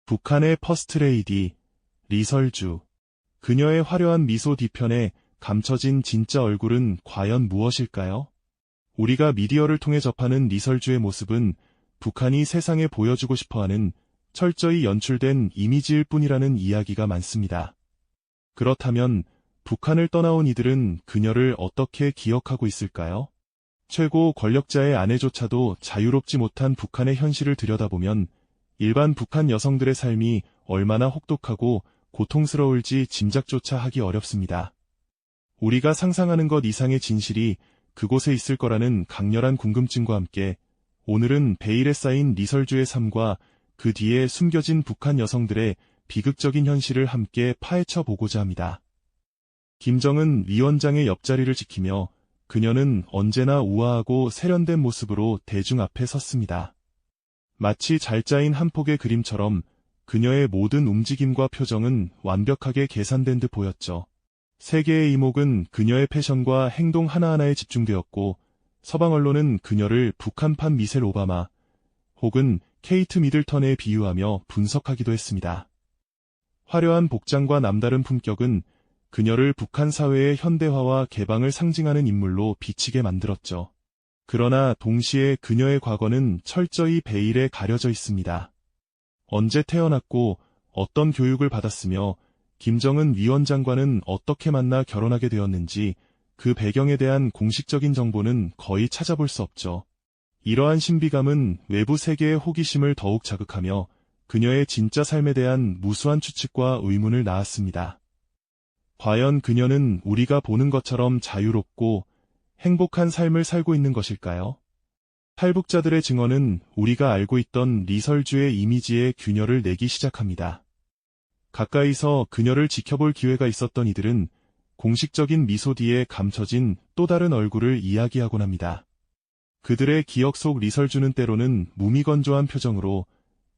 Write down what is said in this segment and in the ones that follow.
북한의 퍼스트레이디, 리설주. 그녀의 화려한 미소 뒤편에 감춰진 진짜 얼굴은 과연 무엇일까요? 우리가 미디어를 통해 접하는 리설주의 모습은 북한이 세상에 보여주고 싶어하는 철저히 연출된 이미지일 뿐이라는 이야기가 많습니다. 그렇다면 북한을 떠나온 이들은 그녀를 어떻게 기억하고 있을까요? 최고 권력자의 아내조차도 자유롭지 못한 북한의 현실을 들여다보면 일반 북한 여성들의 삶이 얼마나 혹독하고 고통스러울지 짐작조차 하기 어렵습니다. 우리가 상상하는 것 이상의 진실이 그곳에 있을 거라는 강렬한 궁금증과 함께 오늘은 베일에 쌓인 리설주의 삶과 그 뒤에 숨겨진 북한 여성들의 비극적인 현실을 함께 파헤쳐 보고자 합니다. 김정은 위원장의 옆자리를 지키며 그녀는 언제나 우아하고 세련된 모습으로 대중 앞에 섰습니다. 마치 잘 짜인 한 폭의 그림처럼 그녀의 모든 움직임과 표정은 완벽하게 계산된 듯 보였죠. 세계의 이목은 그녀의 패션과 행동 하나하나에 집중되었고 서방 언론은 그녀를 북한판 미셀 오바마 혹은 케이트 미들턴에 비유하며 분석하기도 했습니다. 화려한 복장과 남다른 품격은 그녀를 북한 사회의 현대화와 개방을 상징하는 인물로 비치게 만들었죠. 그러나 동시에 그녀의 과거는 철저히 베일에 가려져 있습니다. 언제 태어났고 어떤 교육을 받았으며 김정은 위원장과는 어떻게 만나 결혼하게 되었는지 그 배경에 대한 공식적인 정보는 거의 찾아볼 수 없죠. 이러한 신비감은 외부 세계의 호기심을 더욱 자극하며 그녀의 진짜 삶에 대한 무수한 추측과 의문을 낳았습니다. 과연 그녀는 우리가 보는 것처럼 자유롭고 행복한 삶을 살고 있는 것일까요? 탈북자들의 증언은 우리가 알고 있던 리설주의 이미지에 균열을 내기 시작합니다. 가까이서 그녀를 지켜볼 기회가 있었던 이들은 공식적인 미소 뒤에 감춰진 또 다른 얼굴을 이야기하곤 합니다. 그들의 기억 속 리설주는 때로는 무미건조한 표정으로,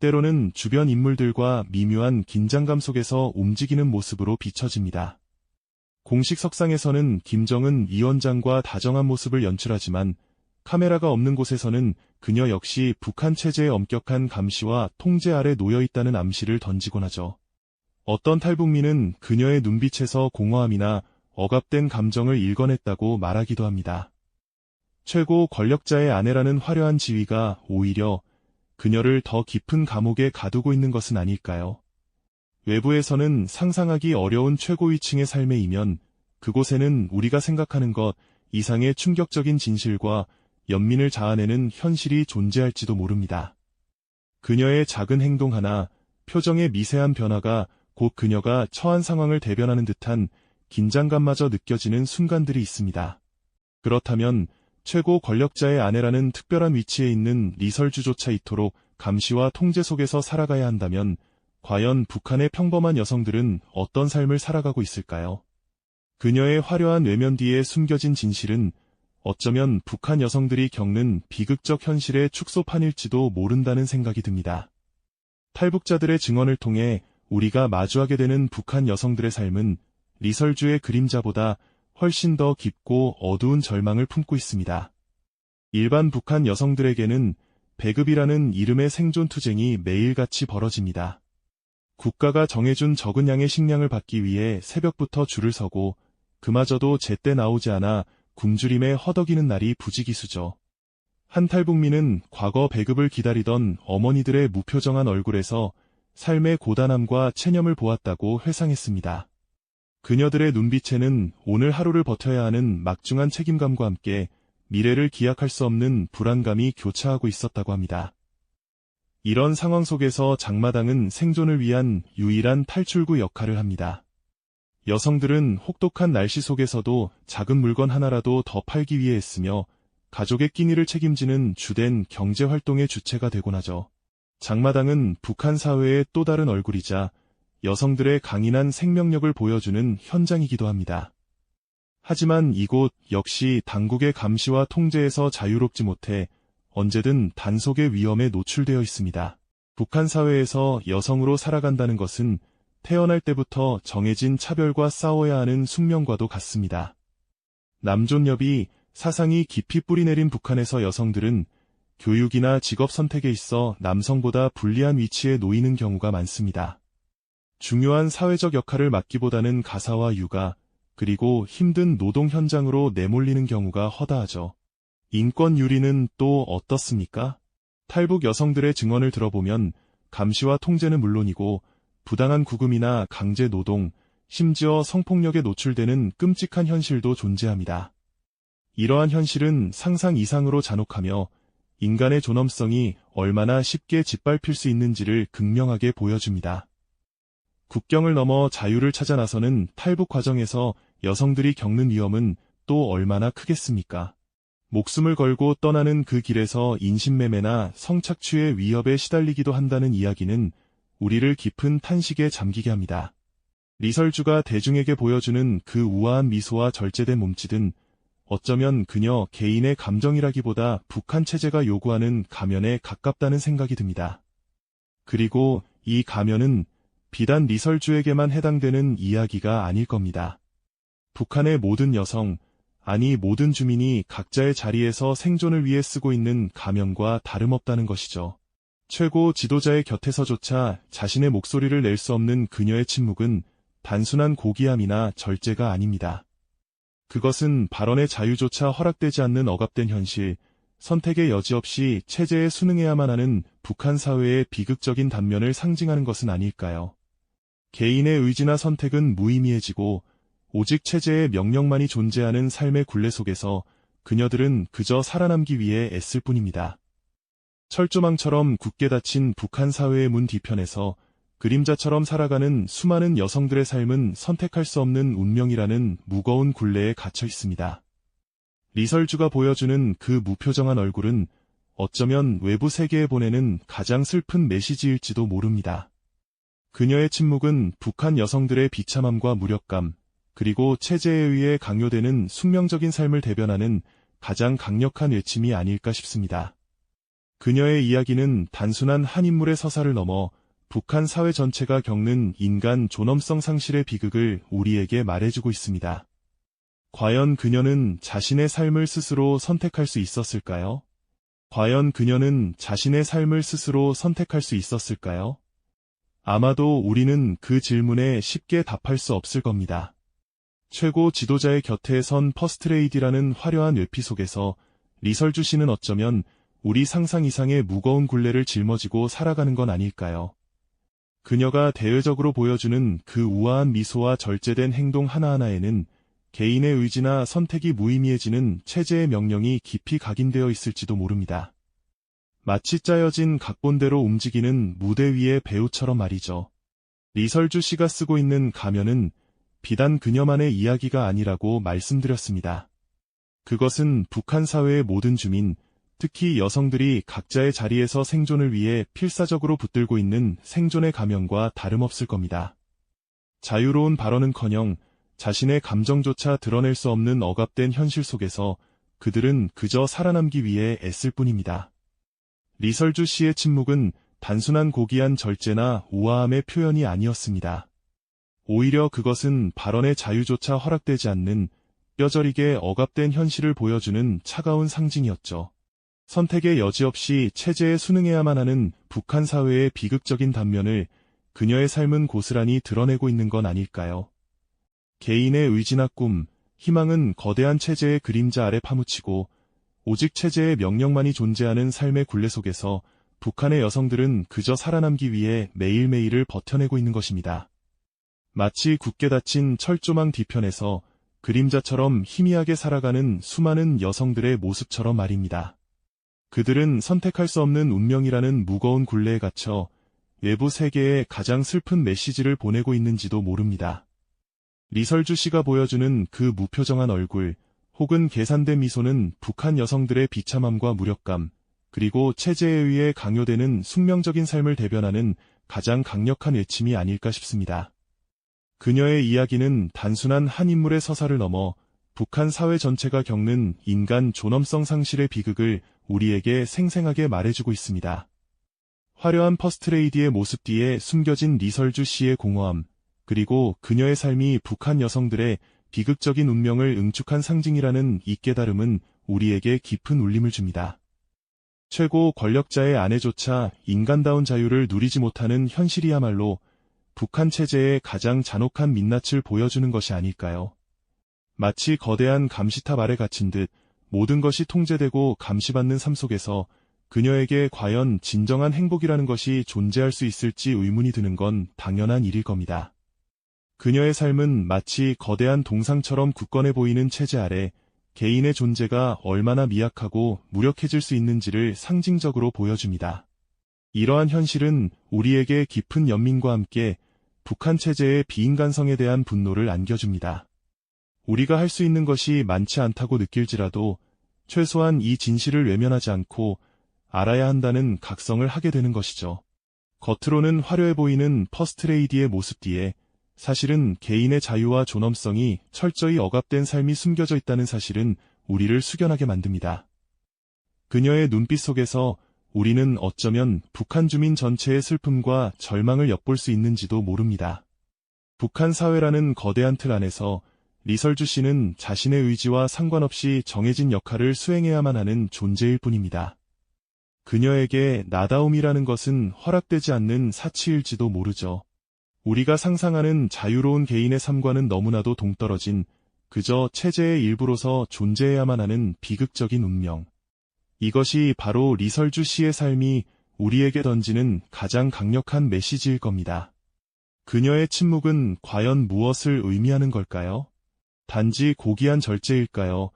때로는 주변 인물들과 미묘한 긴장감 속에서 움직이는 모습으로 비춰집니다. 공식 석상에서는 김정은 위원장과 다정한 모습을 연출하지만 카메라가 없는 곳에서는 그녀 역시 북한 체제의 엄격한 감시와 통제 아래 놓여 있다는 암시를 던지곤 하죠. 어떤 탈북민은 그녀의 눈빛에서 공허함이나 억압된 감정을 읽어냈다고 말하기도 합니다. 최고 권력자의 아내라는 화려한 지위가 오히려 그녀를 더 깊은 감옥에 가두고 있는 것은 아닐까요? 외부에서는 상상하기 어려운 최고위층의 삶의 이면, 그곳에는 우리가 생각하는 것 이상의 충격적인 진실과 연민을 자아내는 현실이 존재할지도 모릅니다. 그녀의 작은 행동 하나, 표정의 미세한 변화가 곧 그녀가 처한 상황을 대변하는 듯한 긴장감마저 느껴지는 순간들이 있습니다. 그렇다면 최고 권력자의 아내라는 특별한 위치에 있는 리설주조차 이토록 감시와 통제 속에서 살아가야 한다면 과연 북한의 평범한 여성들은 어떤 삶을 살아가고 있을까요? 그녀의 화려한 외면 뒤에 숨겨진 진실은 어쩌면 북한 여성들이 겪는 비극적 현실의 축소판일지도 모른다는 생각이 듭니다. 탈북자들의 증언을 통해 우리가 마주하게 되는 북한 여성들의 삶은 리설주의 그림자보다 훨씬 더 깊고 어두운 절망을 품고 있습니다. 일반 북한 여성들에게는 배급이라는 이름의 생존투쟁이 매일같이 벌어집니다. 국가가 정해준 적은 양의 식량을 받기 위해 새벽부터 줄을 서고 그마저도 제때 나오지 않아 굶주림에 허덕이는 날이 부지기수죠. 한 탈북민은 과거 배급을 기다리던 어머니들의 무표정한 얼굴에서 삶의 고단함과 체념을 보았다고 회상했습니다. 그녀들의 눈빛에는 오늘 하루를 버텨야 하는 막중한 책임감과 함께 미래를 기약할 수 없는 불안감이 교차하고 있었다고 합니다. 이런 상황 속에서 장마당은 생존을 위한 유일한 탈출구 역할을 합니다. 여성들은 혹독한 날씨 속에서도 작은 물건 하나라도 더 팔기 위해 애쓰며 가족의 끼니를 책임지는 주된 경제활동의 주체가 되곤 하죠. 장마당은 북한 사회의 또 다른 얼굴이자 여성들의 강인한 생명력을 보여주는 현장이기도 합니다. 하지만 이곳 역시 당국의 감시와 통제에서 자유롭지 못해 언제든 단속의 위험에 노출되어 있습니다. 북한 사회에서 여성으로 살아간다는 것은 태어날 때부터 정해진 차별과 싸워야 하는 숙명과도 같습니다. 남존여비 사상이 깊이 뿌리내린 북한에서 여성들은 교육이나 직업 선택에 있어 남성보다 불리한 위치에 놓이는 경우가 많습니다. 중요한 사회적 역할을 맡기보다는 가사와 육아, 그리고 힘든 노동 현장으로 내몰리는 경우가 허다하죠. 인권 유리는 또 어떻습니까? 탈북 여성들의 증언을 들어보면 감시와 통제는 물론이고 부당한 구금이나 강제 노동, 심지어 성폭력에 노출되는 끔찍한 현실도 존재합니다. 이러한 현실은 상상 이상으로 잔혹하며 인간의 존엄성이 얼마나 쉽게 짓밟힐 수 있는지를 극명하게 보여줍니다. 국경을 넘어 자유를 찾아 나서는 탈북 과정에서 여성들이 겪는 위험은 또 얼마나 크겠습니까? 목숨을 걸고 떠나는 그 길에서 인신매매나 성착취의 위협에 시달리기도 한다는 이야기는 우리를 깊은 탄식에 잠기게 합니다. 리설주가 대중에게 보여주는 그 우아한 미소와 절제된 몸짓은 어쩌면 그녀 개인의 감정이라기보다 북한 체제가 요구하는 가면에 가깝다는 생각이 듭니다. 그리고 이 가면은 비단 리설주에게만 해당되는 이야기가 아닐 겁니다. 북한의 모든 여성, 아니 모든 주민이 각자의 자리에서 생존을 위해 쓰고 있는 가면과 다름없다는 것이죠. 최고 지도자의 곁에서조차 자신의 목소리를 낼 수 없는 그녀의 침묵은 단순한 고귀함이나 절제가 아닙니다. 그것은 발언의 자유조차 허락되지 않는 억압된 현실, 선택의 여지 없이 체제에 순응해야만 하는 북한 사회의 비극적인 단면을 상징하는 것은 아닐까요? 개인의 의지나 선택은 무의미해지고 오직 체제의 명령만이 존재하는 삶의 굴레 속에서 그녀들은 그저 살아남기 위해 애쓸 뿐입니다. 철조망처럼 굳게 닫힌 북한 사회의 문 뒤편에서 그림자처럼 살아가는 수많은 여성들의 삶은 선택할 수 없는 운명이라는 무거운 굴레에 갇혀 있습니다. 리설주가 보여주는 그 무표정한 얼굴은 어쩌면 외부 세계에 보내는 가장 슬픈 메시지일지도 모릅니다. 그녀의 침묵은 북한 여성들의 비참함과 무력감, 그리고 체제에 의해 강요되는 숙명적인 삶을 대변하는 가장 강력한 외침이 아닐까 싶습니다. 그녀의 이야기는 단순한 한 인물의 서사를 넘어 북한 사회 전체가 겪는 인간 존엄성 상실의 비극을 우리에게 말해주고 있습니다. 과연 그녀는 자신의 삶을 스스로 선택할 수 있었을까요? 과연 그녀는 자신의 삶을 스스로 선택할 수 있었을까요? 아마도 우리는 그 질문에 쉽게 답할 수 없을 겁니다. 최고 지도자의 곁에 선 퍼스트레이디라는 화려한 웹피 속에서 리설주 씨는 어쩌면 우리 상상 이상의 무거운 굴레를 짊어지고 살아가는 건 아닐까요? 그녀가 대외적으로 보여주는 그 우아한 미소와 절제된 행동 하나하나에는 개인의 의지나 선택이 무의미해지는 체제의 명령이 깊이 각인되어 있을지도 모릅니다. 마치 짜여진 각본대로 움직이는 무대 위의 배우처럼 말이죠. 리설주 씨가 쓰고 있는 가면은 비단 그녀만의 이야기가 아니라고 말씀드렸습니다. 그것은 북한 사회의 모든 주민, 특히 여성들이 각자의 자리에서 생존을 위해 필사적으로 붙들고 있는 생존의 가면과 다름없을 겁니다. 자유로운 발언은커녕 자신의 감정조차 드러낼 수 없는 억압된 현실 속에서 그들은 그저 살아남기 위해 애쓸 뿐입니다. 리설주 씨의 침묵은 단순한 고귀한 절제나 우아함의 표현이 아니었습니다. 오히려 그것은 발언의 자유조차 허락되지 않는 뼈저리게 억압된 현실을 보여주는 차가운 상징이었죠. 선택의 여지 없이 체제에 순응해야만 하는 북한 사회의 비극적인 단면을 그녀의 삶은 고스란히 드러내고 있는 건 아닐까요? 개인의 의지나 꿈, 희망은 거대한 체제의 그림자 아래 파묻히고 오직 체제의 명령만이 존재하는 삶의 굴레 속에서 북한의 여성들은 그저 살아남기 위해 매일매일을 버텨내고 있는 것입니다. 마치 굳게 닫힌 철조망 뒤편에서 그림자처럼 희미하게 살아가는 수많은 여성들의 모습처럼 말입니다. 그들은 선택할 수 없는 운명이라는 무거운 굴레에 갇혀 외부 세계에 가장 슬픈 메시지를 보내고 있는지도 모릅니다. 리설주 씨가 보여주는 그 무표정한 얼굴, 혹은 계산된 미소는 북한 여성들의 비참함과 무력감, 그리고 체제에 의해 강요되는 숙명적인 삶을 대변하는 가장 강력한 외침이 아닐까 싶습니다. 그녀의 이야기는 단순한 한 인물의 서사를 넘어 북한 사회 전체가 겪는 인간 존엄성 상실의 비극을 우리에게 생생하게 말해주고 있습니다. 화려한 퍼스트레이디의 모습 뒤에 숨겨진 리설주 씨의 공허함, 그리고 그녀의 삶이 북한 여성들의 비극적인 운명을 응축한 상징이라는 이 깨달음은 우리에게 깊은 울림을 줍니다. 최고 권력자의 아내조차 인간다운 자유를 누리지 못하는 현실이야말로 북한 체제의 가장 잔혹한 민낯을 보여주는 것이 아닐까요? 마치 거대한 감시탑 아래 갇힌 듯 모든 것이 통제되고 감시받는 삶 속에서 그녀에게 과연 진정한 행복이라는 것이 존재할 수 있을지 의문이 드는 건 당연한 일일 겁니다. 그녀의 삶은 마치 거대한 동상처럼 굳건해 보이는 체제 아래 개인의 존재가 얼마나 미약하고 무력해질 수 있는지를 상징적으로 보여줍니다. 이러한 현실은 우리에게 깊은 연민과 함께 북한 체제의 비인간성에 대한 분노를 안겨줍니다. 우리가 할 수 있는 것이 많지 않다고 느낄지라도 최소한 이 진실을 외면하지 않고 알아야 한다는 각성을 하게 되는 것이죠. 겉으로는 화려해 보이는 퍼스트레이디의 모습 뒤에 사실은 개인의 자유와 존엄성이 철저히 억압된 삶이 숨겨져 있다는 사실은 우리를 숙연하게 만듭니다. 그녀의 눈빛 속에서 우리는 어쩌면 북한 주민 전체의 슬픔과 절망을 엿볼 수 있는지도 모릅니다. 북한 사회라는 거대한 틀 안에서 리설주 씨는 자신의 의지와 상관없이 정해진 역할을 수행해야만 하는 존재일 뿐입니다. 그녀에게 나다움이라는 것은 허락되지 않는 사치일지도 모르죠. 우리가 상상하는 자유로운 개인의 삶과는 너무나도 동떨어진 그저 체제의 일부로서 존재해야만 하는 비극적인 운명. 이것이 바로 리설주 씨의 삶이 우리에게 던지는 가장 강력한 메시지일 겁니다. 그녀의 침묵은 과연 무엇을 의미하는 걸까요? 단지 고귀한 절제일까요?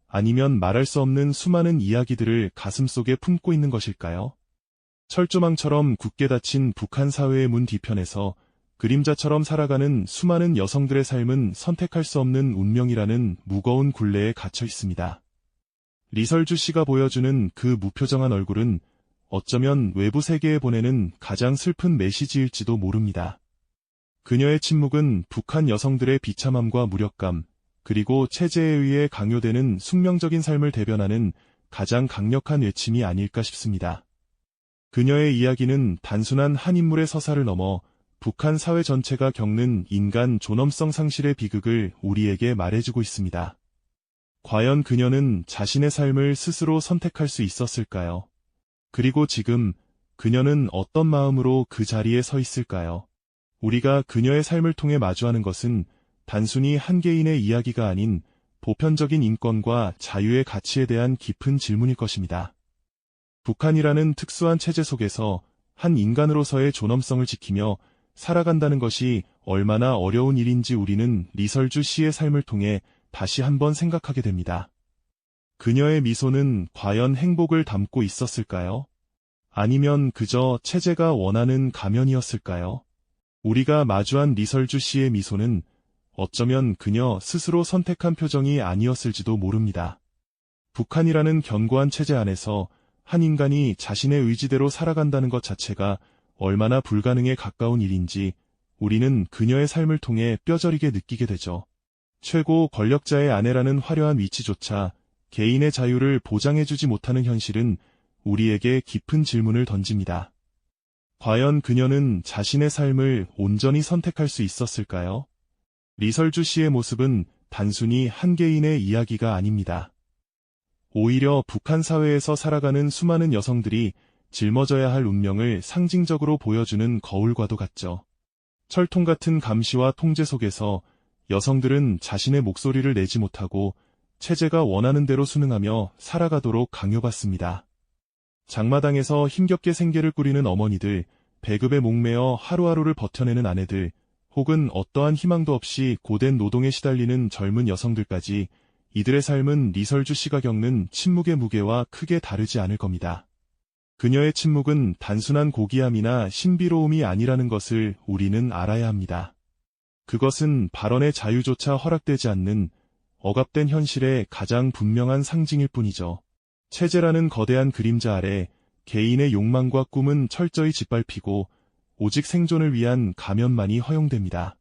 아니면 말할 수 없는 수많은 이야기들을 가슴속에 품고 있는 것일까요? 철조망처럼 굳게 닫힌 북한 사회의 문 뒤편에서 그림자처럼 살아가는 수많은 여성들의 삶은 선택할 수 없는 운명이라는 무거운 굴레에 갇혀 있습니다. 리설주 씨가 보여주는 그 무표정한 얼굴은 어쩌면 외부 세계에 보내는 가장 슬픈 메시지일지도 모릅니다. 그녀의 침묵은 북한 여성들의 비참함과 무력감, 그리고 체제에 의해 강요되는 숙명적인 삶을 대변하는 가장 강력한 외침이 아닐까 싶습니다. 그녀의 이야기는 단순한 한 인물의 서사를 넘어 북한 사회 전체가 겪는 인간 존엄성 상실의 비극을 우리에게 말해주고 있습니다. 과연 그녀는 자신의 삶을 스스로 선택할 수 있었을까요? 그리고 지금 그녀는 어떤 마음으로 그 자리에 서 있을까요? 우리가 그녀의 삶을 통해 마주하는 것은 단순히 한 개인의 이야기가 아닌 보편적인 인권과 자유의 가치에 대한 깊은 질문일 것입니다. 북한이라는 특수한 체제 속에서 한 인간으로서의 존엄성을 지키며 살아간다는 것이 얼마나 어려운 일인지 우리는 리설주 씨의 삶을 통해 다시 한번 생각하게 됩니다. 그녀의 미소는 과연 행복을 담고 있었을까요? 아니면 그저 체제가 원하는 가면이었을까요? 우리가 마주한 리설주 씨의 미소는 어쩌면 그녀 스스로 선택한 표정이 아니었을지도 모릅니다. 북한이라는 견고한 체제 안에서 한 인간이 자신의 의지대로 살아간다는 것 자체가 얼마나 불가능에 가까운 일인지 우리는 그녀의 삶을 통해 뼈저리게 느끼게 되죠. 최고 권력자의 아내라는 화려한 위치조차 개인의 자유를 보장해주지 못하는 현실은 우리에게 깊은 질문을 던집니다. 과연 그녀는 자신의 삶을 온전히 선택할 수 있었을까요? 리설주 씨의 모습은 단순히 한 개인의 이야기가 아닙니다. 오히려 북한 사회에서 살아가는 수많은 여성들이 짊어져야 할 운명을 상징적으로 보여주는 거울과도 같죠. 철통 같은 감시와 통제 속에서 여성들은 자신의 목소리를 내지 못하고 체제가 원하는 대로 순응하며 살아가도록 강요받습니다. 장마당에서 힘겹게 생계를 꾸리는 어머니들, 배급에 목매어 하루하루를 버텨내는 아내들, 혹은 어떠한 희망도 없이 고된 노동에 시달리는 젊은 여성들까지 이들의 삶은 리설주 씨가 겪는 침묵의 무게와 크게 다르지 않을 겁니다. 그녀의 침묵은 단순한 고귀함이나 신비로움이 아니라는 것을 우리는 알아야 합니다. 그것은 발언의 자유조차 허락되지 않는 억압된 현실의 가장 분명한 상징일 뿐이죠. 체제라는 거대한 그림자 아래 개인의 욕망과 꿈은 철저히 짓밟히고 오직 생존을 위한 가면만이 허용됩니다.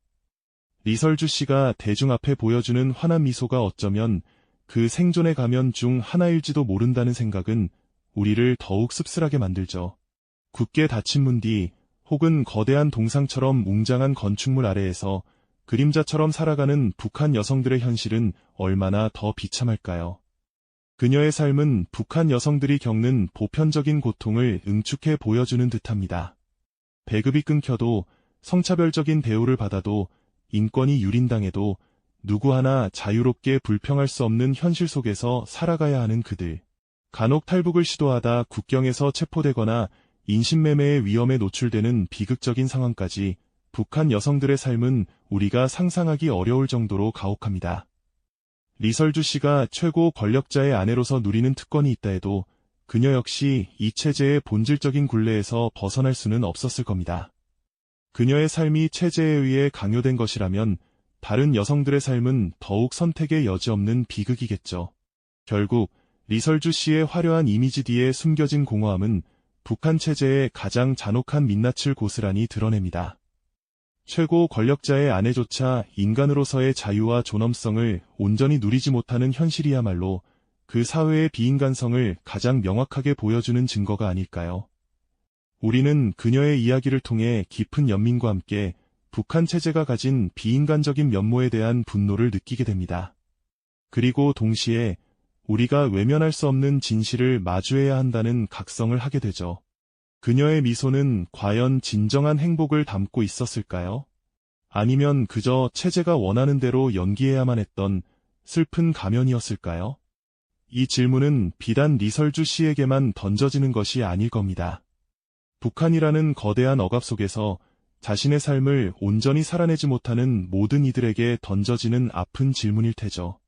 리설주 씨가 대중 앞에 보여주는 환한 미소가 어쩌면 그 생존의 가면 중 하나일지도 모른다는 생각은 우리를 더욱 씁쓸하게 만들죠. 굳게 닫힌 문 뒤 혹은 거대한 동상처럼 웅장한 건축물 아래에서 그림자처럼 살아가는 북한 여성들의 현실은 얼마나 더 비참할까요? 그녀의 삶은 북한 여성들이 겪는 보편적인 고통을 응축해 보여주는 듯합니다. 배급이 끊겨도, 성차별적인 대우를 받아도, 인권이 유린당해도 누구 하나 자유롭게 불평할 수 없는 현실 속에서 살아가야 하는 그들. 간혹 탈북을 시도하다 국경에서 체포되거나 인신매매의 위험에 노출되는 비극적인 상황까지 북한 여성들의 삶은 우리가 상상하기 어려울 정도로 가혹합니다. 리설주 씨가 최고 권력자의 아내로서 누리는 특권이 있다 해도 그녀 역시 이 체제의 본질적인 굴레에서 벗어날 수는 없었을 겁니다. 그녀의 삶이 체제에 의해 강요된 것이라면 다른 여성들의 삶은 더욱 선택의 여지 없는 비극이겠죠. 결국 리설주 씨의 화려한 이미지 뒤에 숨겨진 공허함은 북한 체제의 가장 잔혹한 민낯을 고스란히 드러냅니다. 최고 권력자의 아내조차 인간으로서의 자유와 존엄성을 온전히 누리지 못하는 현실이야말로 그 사회의 비인간성을 가장 명확하게 보여주는 증거가 아닐까요? 우리는 그녀의 이야기를 통해 깊은 연민과 함께 북한 체제가 가진 비인간적인 면모에 대한 분노를 느끼게 됩니다. 그리고 동시에 우리가 외면할 수 없는 진실을 마주해야 한다는 각성을 하게 되죠. 그녀의 미소는 과연 진정한 행복을 담고 있었을까요? 아니면 그저 체제가 원하는 대로 연기해야만 했던 슬픈 가면이었을까요? 이 질문은 비단 리설주 씨에게만 던져지는 것이 아닐 겁니다. 북한이라는 거대한 억압 속에서 자신의 삶을 온전히 살아내지 못하는 모든 이들에게 던져지는 아픈 질문일 테죠.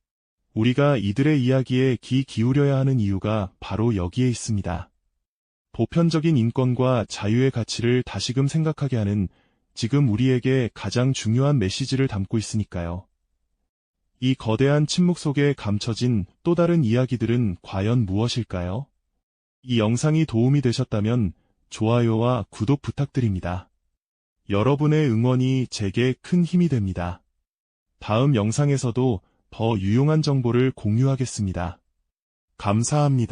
우리가 이들의 이야기에 귀 기울여야 하는 이유가 바로 여기에 있습니다. 보편적인 인권과 자유의 가치를 다시금 생각하게 하는 지금 우리에게 가장 중요한 메시지를 담고 있으니까요. 이 거대한 침묵 속에 감춰진 또 다른 이야기들은 과연 무엇일까요? 이 영상이 도움이 되셨다면 좋아요와 구독 부탁드립니다. 여러분의 응원이 제게 큰 힘이 됩니다. 다음 영상에서도 더 유용한 정보를 공유하겠습니다. 감사합니다.